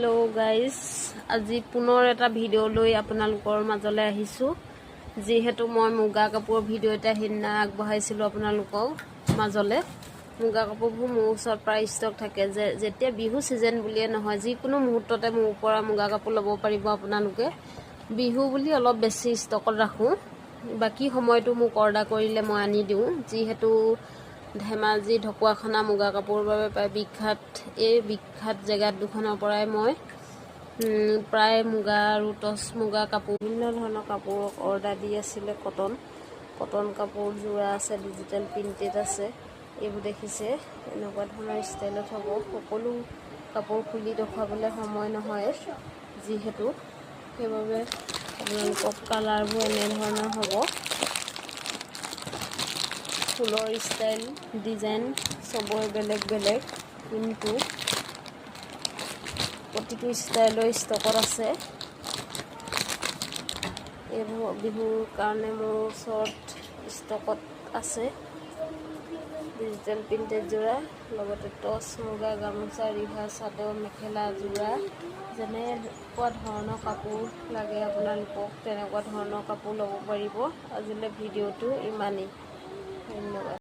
Hello guys, আজি পুনৰ এটা ভিডিঅ' লৈ আপোনালোকৰ মাজলৈ আহিছো। যেহেতু মই মুগা কাপোৰৰ ভিডিঅ' এটা হিন্না আগবঢ়াইছিলো আপোনালোকৰ মাজলৈ। মুগা কাপোৰবোৰ মোৰ ওচৰত প্ৰায় ষ্টক থাকে, যেতিয়া বিহু সিজন বুলিয়ে নহয়, যিকোনো মুহূৰ্ততে মোৰ পৰা মুগা কাপোৰ ল'ব পাৰিব আপোনালোকে। বিহু বুলি অলপ বেছি ষ্টকত ৰাখো, বাকি সময়টো মোক অৰ্ডাৰ কৰিলে মই আনি দিওঁ। যেহেতু ধেমাজি ঢকুৱাখানা মুগা কাপোৰৰ বাবে প্ৰায় বিখ্যাত, এই বিখ্যাত জেগা দুখনৰ পৰাই মই প্ৰায় মুগা আৰু টচ মুগা কাপোৰ বিভিন্ন ধৰণৰ কাপোৰ অৰ্ডাৰ দি আছিলে। কটন কাপোৰ যোৰা আছে, ডিজিটেল প্ৰিণ্টেড আছে। এইবোৰ দেখিছে এনেকুৱা ধৰণৰ ষ্টাইলত হ'ব। সকলো কাপোৰ খুলি দেখুৱাবলৈ সময় নহয়, যিহেতু সেইবাবে আপোনালোকক কালাৰবোৰ এনেধৰণৰ হ'ব। ফুলৰ ষ্টাইল ডিজাইন চবৰে বেলেগ বেলেগ, কিন্তু প্ৰতিটো ষ্টাইলৰ ষ্টকত আছে। এইবোৰ বিহুৰ কাৰণে মোৰ ওচৰত ষ্টকত আছে। ডিজিটেল প্ৰিণ্টেড যোৰা, লগতে টচ মুগা গামোচা, ৰিহা, চাদৰ, মেখেলা যোৰা, যেনেকুৱা ধৰণৰ কাপোৰ লাগে আপোনালোকক তেনেকুৱা ধৰণৰ কাপোৰ ল'ব পাৰিব। আজিলৈ ভিডিঅ'টো ইমানেই, ধন্যবাদ।